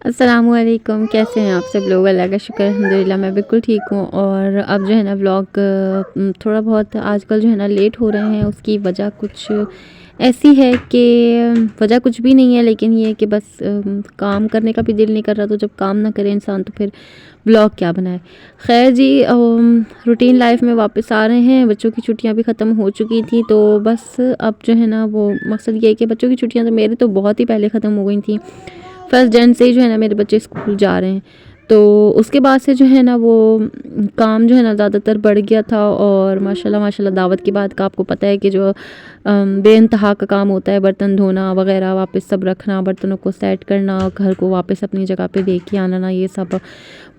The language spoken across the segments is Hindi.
अस्सलामुअलैकुम, कैसे हैं आप सब लोग? अल्लाह का शुक्र अल्हम्दुलिल्लाह मैं बिल्कुल ठीक हूँ। और अब जो है ना व्लॉग थोड़ा बहुत आजकल जो है ना लेट हो रहे हैं। उसकी वजह कुछ ऐसी है कि वजह कुछ भी नहीं है, लेकिन ये है कि बस काम करने का भी दिल नहीं कर रहा। तो जब काम ना करे इंसान तो फिर व्लॉग क्या बनाए। खैर जी, रूटीन लाइफ में वापस आ रहे हैं। बच्चों की छुट्टियां भी ख़त्म हो चुकी थी, तो बस अब जो है ना वो मकसद ये है कि बच्चों की छुट्टियां तो मेरे तो बहुत ही पहले ख़त्म हो गई थी। फर्स्ट जन से ही जो है ना मेरे बच्चे स्कूल जा रहे हैं। तो उसके बाद से जो है ना वो काम जो है ना ज़्यादातर बढ़ गया था। और माशाल्लाह माशाल्लाह दावत के बाद का आपको पता है कि जो बेइंतहा का काम होता है, बर्तन धोना वगैरह, वापस सब रखना, बर्तनों को सेट करना, घर को वापस अपनी जगह पे लेके आना ना, ये सब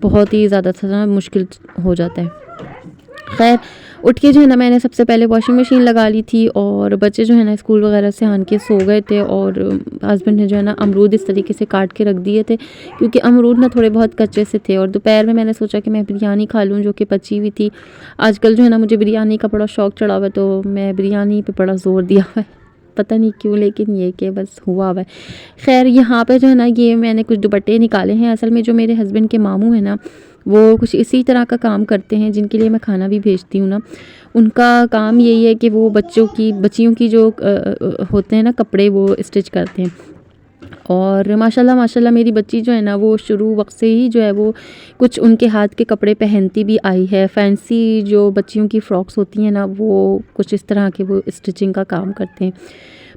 बहुत ही ज़्यादा मुश्किल हो जाता है। खैर उठ के जो है ना मैंने सबसे पहले वॉशिंग मशीन लगा ली थी। और बच्चे जो है ना स्कूल वगैरह से आन के सो गए थे। और हस्बैंड ने जो है ना अमरूद इस तरीके से काट के रख दिए थे, क्योंकि अमरूद ना थोड़े बहुत कच्चे से थे। और दोपहर में मैंने सोचा कि मैं बिरयानी खा लूँ, जो कि पची हुई थी। आजकल जो है ना मुझे बिरयानी का बड़ा शौक़ चढ़ा हुआ है, तो मैं बिरयानी पे बड़ा ज़ोर दिया हुआ है, पता नहीं क्यों, लेकिन ये कि बस हुआ हुआ है। खैर यहाँ पे जो है ना ये मैंने कुछ दुपट्टे निकाले हैं। असल में जो मेरे हस्बैंड के मामू हैं ना, वो कुछ इसी तरह का काम करते हैं, जिनके लिए मैं खाना भी भेजती हूँ ना। उनका काम यही है कि वो बच्चियों की जो होते हैं ना कपड़े, वो स्टिच करते हैं। और माशाल्लाह माशाल्लाह मेरी बच्ची जो है ना वो शुरू वक्त से ही जो है वो कुछ उनके हाथ के कपड़े पहनती भी आई है। फैंसी जो बच्चियों की फ़्रॉक्स होती हैं ना, वो कुछ इस तरह के वो स्टिचिंग का काम करते हैं।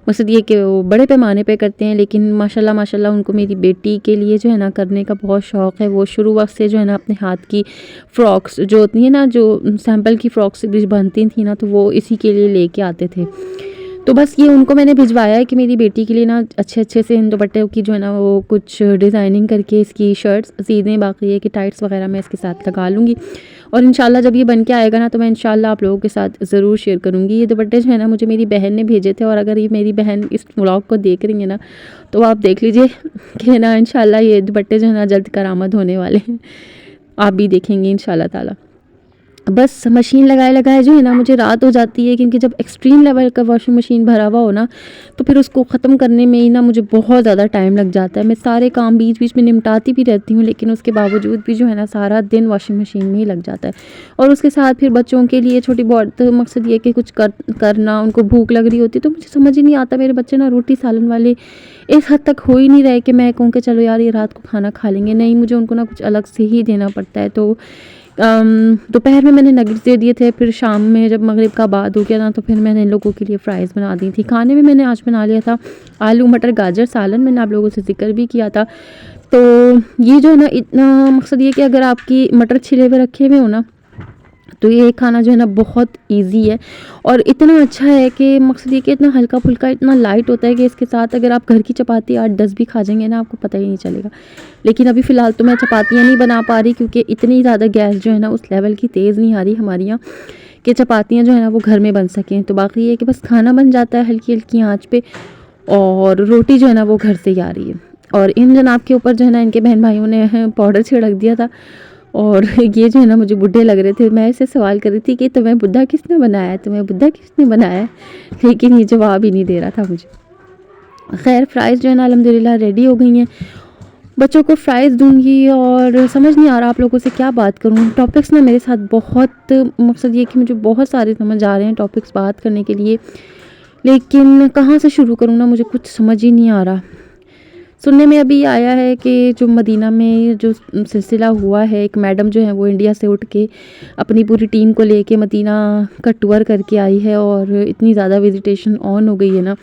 मकसद ये कि वो बड़े पैमाने पे करते हैं, लेकिन माशाल्लाह माशाल्लाह उनको मेरी बेटी के लिए जो है ना करने का बहुत शौक़ है। वो शुरू वक्त से जो है ना अपने हाथ की फ़्रॉक्स जो होती हैं ना, जो सैम्पल की फ़्रॉक्स बनती थी ना, तो वो इसी के लिए लेके आते थे। तो बस ये उनको मैंने भिजवाया है कि मेरी बेटी के लिए ना अच्छे से इन दुपट्टे की जो है ना वो कुछ डिज़ाइनिंग करके इसकी शर्ट्स सी दें। बाकी ये कि टाइट्स वगैरह मैं इसके साथ लगा लूँगी। और इंशाल्लाह जब ये बन के आएगा ना, तो मैं इंशाल्लाह आप लोगों के साथ ज़रूर शेयर करूँगी। ये दुपट्टे जो है ना मुझे मेरी बहन ने भेजे थे। और अगर ये मेरी बहन इस व्लॉग को देख रही है ना, तो आप देख लीजिए कि ना इंशाल्लाह ये दुपट्टे जो है ना जल्द करामत होने वाले हैं। आप भी देखेंगे इंशाल्लाह ताला। बस मशीन लगाए जो है ना मुझे रात हो जाती है, क्योंकि जब एक्सट्रीम लेवल का वॉशिंग मशीन भरा हुआ हो ना, तो फिर उसको ख़त्म करने में ही ना मुझे बहुत ज़्यादा टाइम लग जाता है। मैं सारे काम बीच बीच में निपटाती भी रहती हूँ, लेकिन उसके बावजूद भी जो है ना सारा दिन वॉशिंग मशीन में ही लग जाता है। और उसके साथ फिर बच्चों के लिए छोटी बहुत मकसद ये कि कुछ करना, उनको भूख लग रही होती, तो मुझे समझ ही नहीं आता। मेरे बच्चे ना रोटी सालन वाले इस हद तक हो ही नहीं रहे कि मैं कहूँ कि चलो यार ये रात को खाना खा लेंगे। नहीं, मुझे उनको ना कुछ अलग से ही देना पड़ता है। तो दोपहर में मैंने नगेट्स दे दिए थे। फिर शाम में जब मगरिब का बाद हो गया ना, तो फिर मैंने इन लोगों के लिए फ़्राइज़ बना दी थी। खाने में मैंने आज बना लिया था आलू मटर गाजर सालन। मैंने आप लोगों से ज़िक्र भी किया था। तो ये जो है ना इतना मकसद ये कि अगर आपकी मटर छिले हुए रखे हुए हो ना, तो ये खाना जो है ना बहुत इजी है। और इतना अच्छा है कि मकसद ये कि इतना हल्का फुल्का, इतना लाइट होता है कि इसके साथ अगर आप घर की चपाती 8-10 भी खा जाएंगे ना, आपको पता ही नहीं चलेगा। लेकिन अभी फ़िलहाल तो मैं चपातियाँ नहीं बना पा रही, क्योंकि इतनी ज़्यादा गैस जो है ना उस लेवल की तेज़ नहीं आ रही हमारे यहाँ कि चपातियाँ जो है ना वो घर में बन सकें। तो बाकी ये कि बस खाना बन जाता है हल्की हल्की आँच पे, और रोटी जो है ना वो घर से ही आ रही है। और इन जनाब के ऊपर जो है ना इनके बहन भाइयों ने पाउडर छिड़क दिया था। और ये जो है ना मुझे बुड्ढे लग रहे थे। मैं इससे सवाल कर रही थी कि तुम्हें बुड्ढा किसने बनाया है, तुम्हें बुड्ढा किसने बनाया है, लेकिन ये जवाब ही नहीं दे रहा था मुझे। खैर फ़्राइज़ जो है ना अल्हम्दुलिल्लाह रेडी हो गई हैं। बच्चों को फ़्राइज़ दूंगी। और समझ नहीं आ रहा आप लोगों से क्या बात करूं। टॉपिक्स ना मेरे साथ बहुत, मकसद ये कि मुझे बहुत सारे समझ आ रहे हैं टॉपिक्स बात करने के लिए, लेकिन कहाँ से शुरू करूँ ना, मुझे कुछ समझ ही नहीं आ रहा। सुनने में अभी आया है कि जो मदीना में जो सिलसिला हुआ है, एक मैडम जो है वो इंडिया से उठ के अपनी पूरी टीम को लेके मदीना का टूर करके आई है। और इतनी ज़्यादा विजिटेशन ऑन हो गई है ना,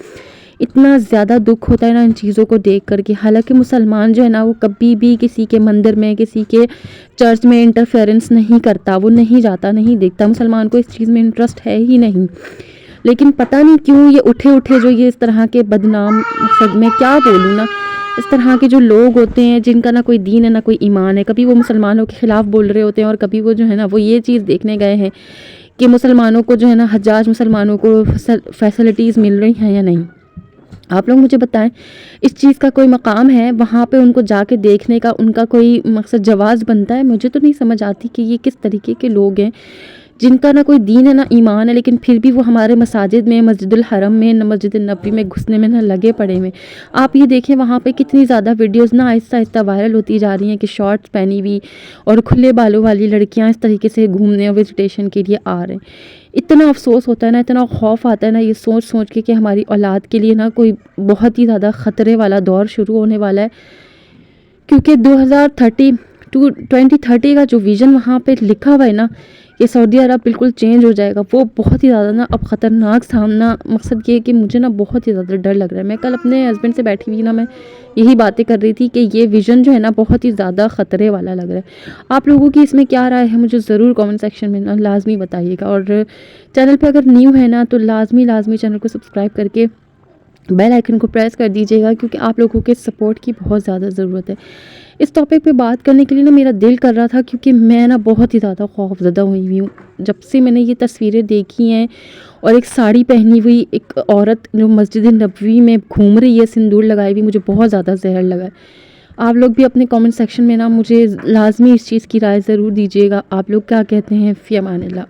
इतना ज़्यादा दुख होता है ना इन चीज़ों को देख करके। हालांकि मुसलमान जो है ना वो कभी भी किसी के मंदिर में, किसी के चर्च में इंटरफेरेंस नहीं करता, वो नहीं जाता, नहीं देखता। मुसलमान को इस चीज़ में इंटरेस्ट है ही नहीं। लेकिन पता नहीं क्यों ये उठे जो ये इस तरह के बदनाम, मैं क्या बोलूँ ना, इस तरह के जो लोग होते हैं जिनका ना कोई दीन है ना कोई ईमान है, कभी वो मुसलमानों के ख़िलाफ़ बोल रहे होते हैं, और कभी वो जो है ना वो ये चीज़ देखने गए हैं कि मुसलमानों को जो है ना हज्जाज मुसलमानों को फैसिलिटीज़ मिल रही हैं या नहीं। आप लोग मुझे बताएं, इस चीज़ का कोई मकाम है वहाँ पे उनको जाके देखने का, उनका कोई मकसद जवाज़ बनता है? मुझे तो नहीं समझ आती कि ये किस तरीके के लोग हैं जिनका ना कोई दीन है ना ईमान है, लेकिन फिर भी वो हमारे मसाजिद में, मस्जिदुल हरम में, मस्जिद नबी में घुसने में ना लगे पड़े हुए। आप ये देखें वहाँ पे कितनी ज़्यादा वीडियोस ना आहिस्ता आहिस्ता वायरल होती जा रही हैं कि शॉर्ट्स पहनी हुई और खुले बालों वाली लड़कियाँ इस तरीके से घूमने और विजिटेशन के लिए आ रहे हैं। इतना अफसोस होता है ना, इतना खौफ आता है ना ये सोच सोच के कि हमारी औलाद के लिए ना कोई बहुत ही ज़्यादा ख़तरे वाला दौर शुरू होने वाला है, क्योंकि 2030 टू 2030 का जो विज़न वहाँ पे लिखा हुआ है ना कि सऊदी अरब बिल्कुल चेंज हो जाएगा, वो बहुत ही ज़्यादा ना अब ख़तरनाक सामना। मकसद ये है कि मुझे ना बहुत ही ज़्यादा डर लग रहा है। मैं कल अपने हस्बैंड से बैठी हुई ना, मैं यही बातें कर रही थी कि ये विज़न जो है ना बहुत ही ज़्यादा ख़तरे वाला लग रहा है। आप लोगों की इसमें क्या राय है मुझे ज़रूर कमेंट सेक्शन में ना लाजमी बताइएगा, और चैनल पे अगर न्यू है ना तो लाजमी चैनल को सब्सक्राइब करके बेल आइकन को प्रेस कर दीजिएगा, क्योंकि आप लोगों के सपोर्ट की बहुत ज़्यादा ज़रूरत है। इस टॉपिक पे बात करने के लिए ना मेरा दिल कर रहा था, क्योंकि मैं ना बहुत ही ज़्यादा खौफज़दा हुई हूँ जब से मैंने ये तस्वीरें देखी हैं। और एक साड़ी पहनी हुई एक औरत जो मस्जिद नबवी में घूम रही है सिंदूर लगाई हुई, मुझे बहुत ज़्यादा जहर लगा है। आप लोग भी अपने कमेंट सेक्शन में ना मुझे लाजमी इस चीज़ की राय ज़रूर दीजिएगा। आप लोग क्या कहते हैं? फ़ी अमान अल्लाह।